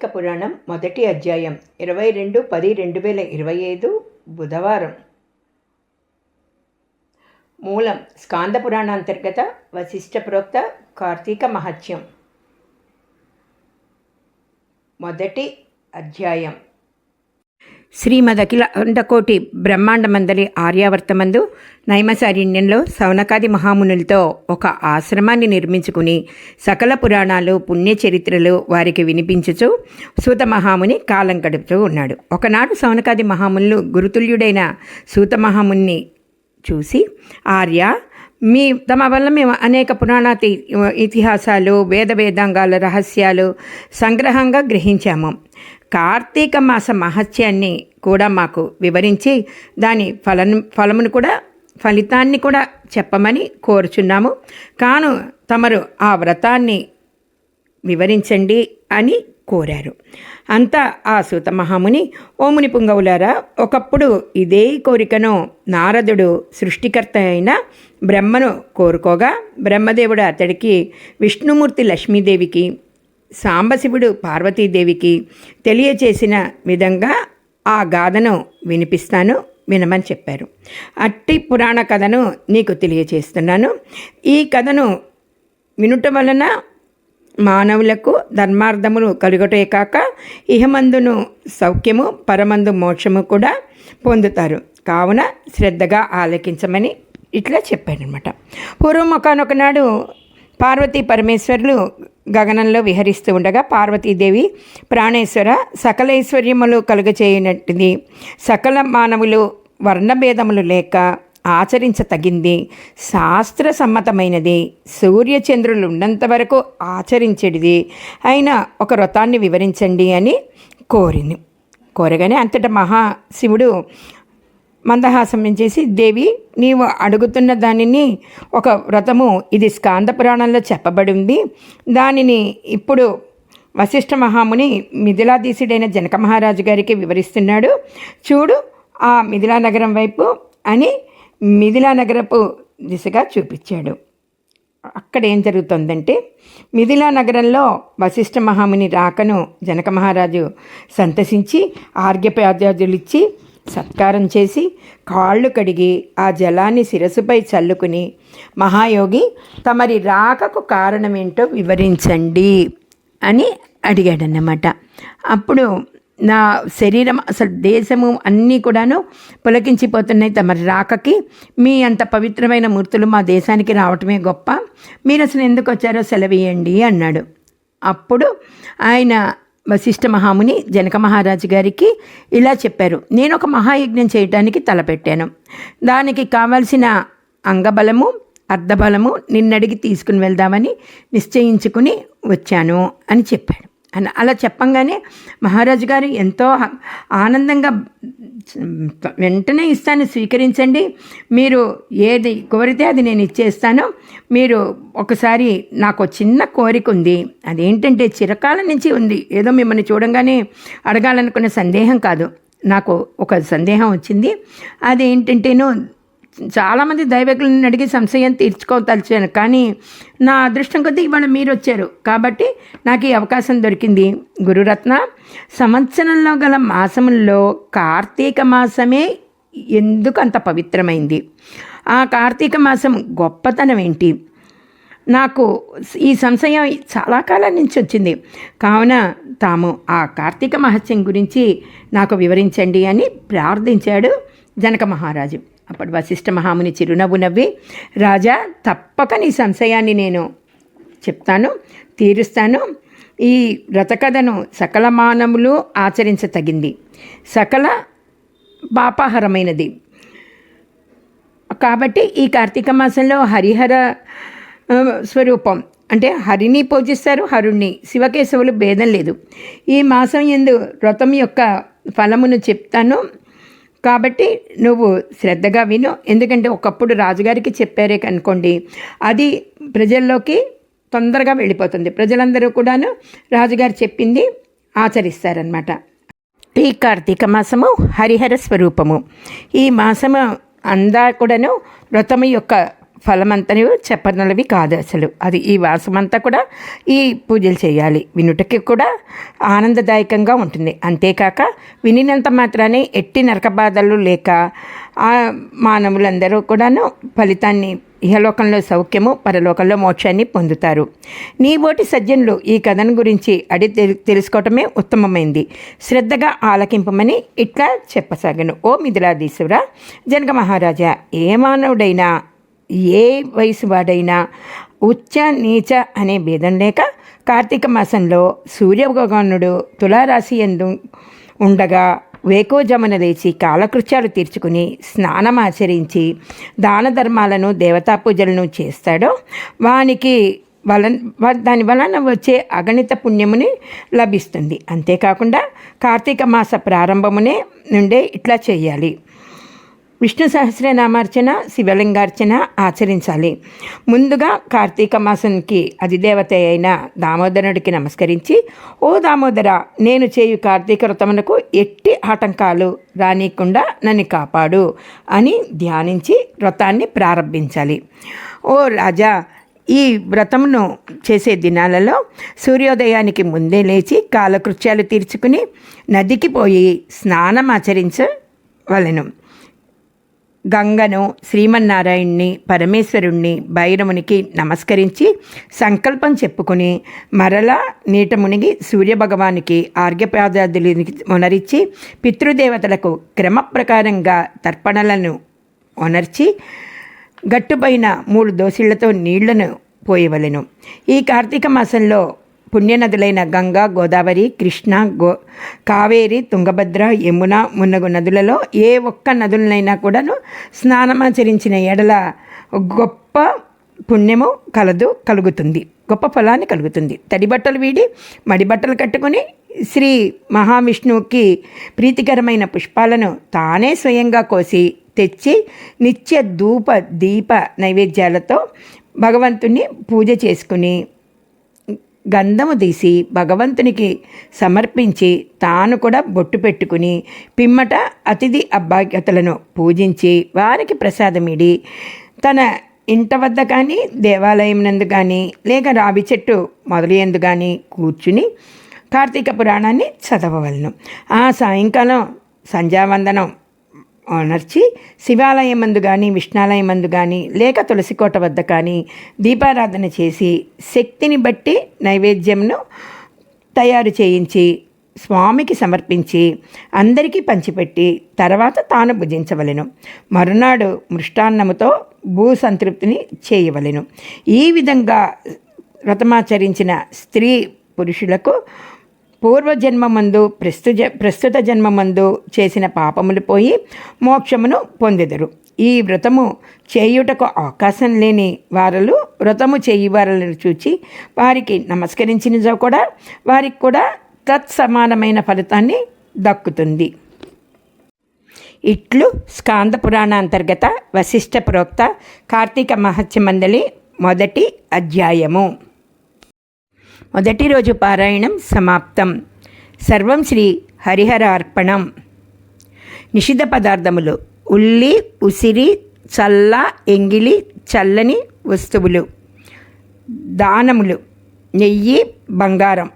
కార్తీక పురాణం మొదటి అధ్యాయం 22/10/2025 బుధవారం. మూలం స్కాంద పురాణాంతర్గత వశిష్ఠ ప్రోక్త కార్తీక మహత్యం. మొదటి అధ్యాయం. శ్రీమదఖిల అండకోటి బ్రహ్మాండమందలి ఆర్యావర్తమందు నైమసారణ్యంలో సౌనకాది మహామునులతో ఒక ఆశ్రమాన్ని నిర్మించుకుని సకల పురాణాలు పుణ్యచరిత్రలు వారికి వినిపించుచు సూత మహాముని కాలం గడుపుతూ ఉన్నాడు. ఒకనాడు సౌనకాది మహామునులు గురుతుల్యుడైన సూత మహాముని చూసి, ఆర్య, తమ వల్ల మేము అనేక పురాణాతి ఇతిహాసాలు వేదాంగాల రహస్యాలు సంగ్రహంగా గ్రహించాము. కార్తీక మాస మహత్యాన్ని కూడా మాకు వివరించి దాని ఫలితాన్ని కూడా చెప్పమని కోరుచున్నాము. కాను తమరు ఆ వ్రతాన్ని వివరించండి అని కోరారు. అంతా ఆ సూత మహాముని, ఓ ముని పుంగవులారా, ఒకప్పుడు ఇదే కోరికను నారదుడు సృష్టికర్త అయిన బ్రహ్మను కోరుకోగా బ్రహ్మదేవుడు అతడికి విష్ణుమూర్తి లక్ష్మీదేవికి సాంబశివుడు పార్వతీదేవికి తెలియచేసిన విధంగా ఆ గాథను వినిపిస్తాను, వినమని చెప్పారు. అట్టి పురాణ కథను నీకు తెలియచేస్తున్నాను. ఈ కథను వినుట వలన మానవులకు ధర్మార్థములు కలుగటే కాక ఇహమందును సౌఖ్యము పరమందు మోక్షము కూడా పొందుతారు. కావున శ్రద్ధగా ఆలకించమని ఇట్లా చెప్పాడనమాట. పూర్వం ఒకనొకనాడు పార్వతీ పరమేశ్వరులు గగనంలో విహరిస్తూ ఉండగా పార్వతీదేవి, ప్రాణేశ్వర, సకల ఐశ్వర్యములు కలుగచేయనట్టుది, సకల మానవులు వర్ణభేదములు లేక ఆచరించతగింది, శాస్త్ర సమ్మతమైనది, సూర్యచంద్రులు ఉన్నంత వరకు ఆచరించేది అయిన ఒక వ్రతాన్ని వివరించండి అని కోరగానే అంతటా మహాశివుడు మందహాసం చేసి, దేవి, నీవు అడుగుతున్న దానిని ఒక వ్రతము, ఇది స్కాంద పురాణంలో చెప్పబడి ఉంది. దానిని ఇప్పుడు వశిష్ఠ మహాముని మిథిలాధీశుడైన జనక మహారాజు గారికి వివరిస్తున్నాడు. చూడు ఆ మిథిలా నగరం వైపు అని మిథిలా నగరపు దిశగా చూపించాడు. అక్కడ ఏం జరుగుతుందంటే, మిథిలా నగరంలో వశిష్ఠ మహాముని రాకను జనక మహారాజు సంతసించి ఆర్ఘ్యపాద్యాదులిచ్చి సత్కారం చేసి కాళ్ళు కడిగి ఆ జలాన్ని శిరస్సుపై చల్లుకుని, మహాయోగి, తమరి రాకకు కారణమేంటో వివరించండి అని అడిగాడన్నమాట. అప్పుడు నా శరీరం, అసలు దేశము అన్నీ కూడాను పులకించిపోతున్నాయి తమరి రాకకి. మీ అంత పవిత్రమైన మూర్తులు మా దేశానికి రావటమే గొప్ప. మీరు అసలు ఎందుకు వచ్చారో సెలవేయండి అన్నాడు. అప్పుడు ఆయన వశిష్ఠ మహాముని జనక మహారాజు గారికి ఇలా చెప్పారు, నేను ఒక మహాయజ్ఞం చేయటానికి తలపెట్టాను. దానికి కావలసిన అంగబలము అర్ధబలము నిన్నడిగి తీసుకుని వెళ్దామని నిశ్చయించుకుని వచ్చాను అని చెప్పాడు. అలా చెప్పంగానే మహారాజు గారు ఎంతో ఆనందంగా, వెంటనే ఇస్తాను, స్వీకరించండి, మీరు ఏది కోరితే అది నేను ఇచ్చేస్తాను. మీరు ఒకసారి, నాకు చిన్న కోరిక ఉంది, అదేంటంటే చిరకాలం నుంచి ఉంది, ఏదో మిమ్మల్ని చూడంగానే అడగాలనుకునే సందేహం కాదు, నాకు ఒక సందేహం వచ్చింది. అదేంటంటేను, చాలామంది దైవకులను అడిగి సంశయం తీర్చుకోదలిచాను, కానీ నా అదృష్టం కొద్దీ ఇవాళ మీరు వచ్చారు కాబట్టి నాకు ఈ అవకాశం దొరికింది. గురురత్న, సంవత్సరంలో గల మాసముల్లో కార్తీక మాసమే ఎందుకు అంత పవిత్రమైంది? ఆ కార్తీక మాసం గొప్పతనం ఏంటి? నాకు ఈ సంశయం చాలా కాలం నుంచి వచ్చింది. కావున తాము ఆ కార్తీక మహత్యం గురించి నాకు వివరించండి అని ప్రార్థించాడు జనక మహారాజు. అప్పుడు వశిష్ఠ మహాముని చిరునవ్వు నవ్వి, రాజా, తప్పక నీ సంశయాన్ని నేను చెప్తాను, తీరుస్తాను. ఈ వ్రతకథను సకల మానవులు ఆచరించతగింది, సకల పాపహరమైనది. కాబట్టి ఈ కార్తీక మాసంలో హరిహర స్వరూపం, అంటే హరిని పూజిస్తారు, హరుణ్ణి, శివకేశవులు భేదం లేదు. ఈ మాసం యందు వ్రతం యొక్క ఫలమును చెప్తాను, కాబట్టి నువ్వు శ్రద్ధగా విను. ఎందుకంటే ఒకప్పుడు రాజుగారికి చెప్పారే అనుకోండి, అది ప్రజల్లోకి తొందరగా వెళ్ళిపోతుంది. ప్రజలందరూ కూడాను రాజుగారు చెప్పింది ఆచరిస్తారనమాట. ఈ కార్తీక మాసము హరిహర స్వరూపము. ఈ మాసము అందా కూడాను వ్రతము యొక్క ఫలమంతా చెప్పనలవి కాదు అసలు. అది ఈ వాసమంతా కూడా ఈ పూజలు చేయాలి. వినుటకి కూడా ఆనందదాయకంగా ఉంటుంది. అంతేకాక వినినంత మాత్రానే ఎట్టి నరక బాధలు లేక మానవులందరూ కూడాను ఫలితాన్ని ఇహలోకంలో సౌఖ్యము, పరలోకంలో మోక్షాన్ని పొందుతారు. నీబోటి సజ్జనులు ఈ కథను గురించి తెలుసుకోవటమే ఉత్తమమైంది. శ్రద్ధగా ఆలకింపమని ఇట్లా చెప్పసాగను. ఓ మిథిలాధీశ్వర, జనక మహారాజా, ఏ మానవుడైనా ఏ వయసు వాడైనా ఉచ్చ నీచ అనే భేదం లేక కార్తీక మాసంలో సూర్యభగవానుడు తులారాశి యందు ఉండగా వేకోజమున లేచి కాలకృత్యాలు తీర్చుకుని స్నానమాచరించి దాన ధర్మాలను దేవతా పూజలను చేస్తాడో వానికి దాని వలన వచ్చే అగణిత పుణ్యముని లభిస్తుంది. అంతేకాకుండా కార్తీక మాస ప్రారంభమునే నుండే ఇట్లా చేయాలి. విష్ణు సహస్రనామార్చన, శివలింగార్చన ఆచరించాలి. ముందుగా కార్తీక మాసానికి అధిదేవత అయిన దామోదరుడికి నమస్కరించి, ఓ దామోదర, నేను చేయు కార్తీక వ్రతమునకు ఎట్టి ఆటంకాలు రానియకుండా నన్ను కాపాడు అని ధ్యానించి వ్రతాన్ని ప్రారంభించాలి. ఓ రాజా, ఈ వ్రతమును చేసే దినాలలో సూర్యోదయానికి ముందే లేచి కాలకృత్యాలు తీర్చుకుని నదికి పోయి స్నానం ఆచరించవలెను. గంగను, శ్రీమన్నారాయణ్ణి, పరమేశ్వరుణ్ణి, భైరవునికి నమస్కరించి సంకల్పం చెప్పుకొని మరలా నీట మునిగి సూర్యభగవానికి ఆర్ఘ్యపాదాదులని ఒనరించి పితృదేవతలకు క్రమప్రకారంగా తర్పణలను ఒనర్చి గట్టుపైన 3 దోసిళ్లతో నీళ్లను పోయవలెను. ఈ కార్తీక మాసంలో పుణ్యనదులైన గంగా, గోదావరి, కృష్ణ, కావేరి, తుంగభద్ర, యమున మున్నగు నదులలో ఏ ఒక్క నదులనైనా కూడాను స్నానమాచరించిన ఎడల గొప్ప పుణ్యము కలుగుతుంది, గొప్ప ఫలాన్ని కలుగుతుంది. తడి బట్టలు వీడి మడి బట్టలు కట్టుకుని శ్రీ మహావిష్ణువుకి ప్రీతికరమైన పుష్పాలను తానే స్వయంగా కోసి తెచ్చి నిత్య ధూప దీప నైవేద్యాలతో భగవంతుని పూజ చేసుకుని గంధము తీసి భగవంతునికి సమర్పించి తాను కూడా బొట్టు పెట్టుకుని పిమ్మట అతిథి అభాగ్యతలను పూజించి వారికి ప్రసాదమిడి తన ఇంట వద్ద కానీ దేవాలయం నందు కానీ లేక రావి చెట్టు మొదలయందు కానీ కూర్చుని కార్తీక పురాణాన్ని చదవవలను. ఆ సాయంకాలం సంధ్యావందనం అనర్చి శివాలయం మందు కానీ, విష్ణాలయం మందు కానీ లేక తులసికోట వద్ద కానీ దీపారాధన చేసి శక్తిని బట్టి నైవేద్యంను తయారు చేయించి స్వామికి సమర్పించి అందరికీ పంచిపెట్టి తర్వాత తాను భుజించవలెను. మరునాడు మృష్టాన్నముతో భూసంతృప్తిని చేయవలెను. ఈ విధంగా వ్రతమాచరించిన స్త్రీ పురుషులకు పూర్వజన్మమందు ప్రస్తుత జన్మమందు చేసిన పాపములు పోయి మోక్షమును పొందెదరు. ఈ వ్రతము చేయుటకు అవకాశం లేని వారలు వ్రతము చేయువారలను చూచి వారికి నమస్కరించిన కూడా వారికి కూడా తత్సమానమైన ఫలితాన్ని దక్కుతుంది. ఇట్లు స్కాంద పురాణ అంతర్గత వశిష్ఠ ప్రోక్త కార్తీక మహత్య మండలి మొదటి అధ్యాయము. మొదటి రోజు పారాయణం సమాప్తం. సర్వం శ్రీ హరిహర అర్పణం. నిషిద్ధ పదార్థములు: ఉల్లి, ఉసిరి, చల్ల, ఎంగిలి, చల్లని వస్తువులు. దానములు: నెయ్యి, బంగారం,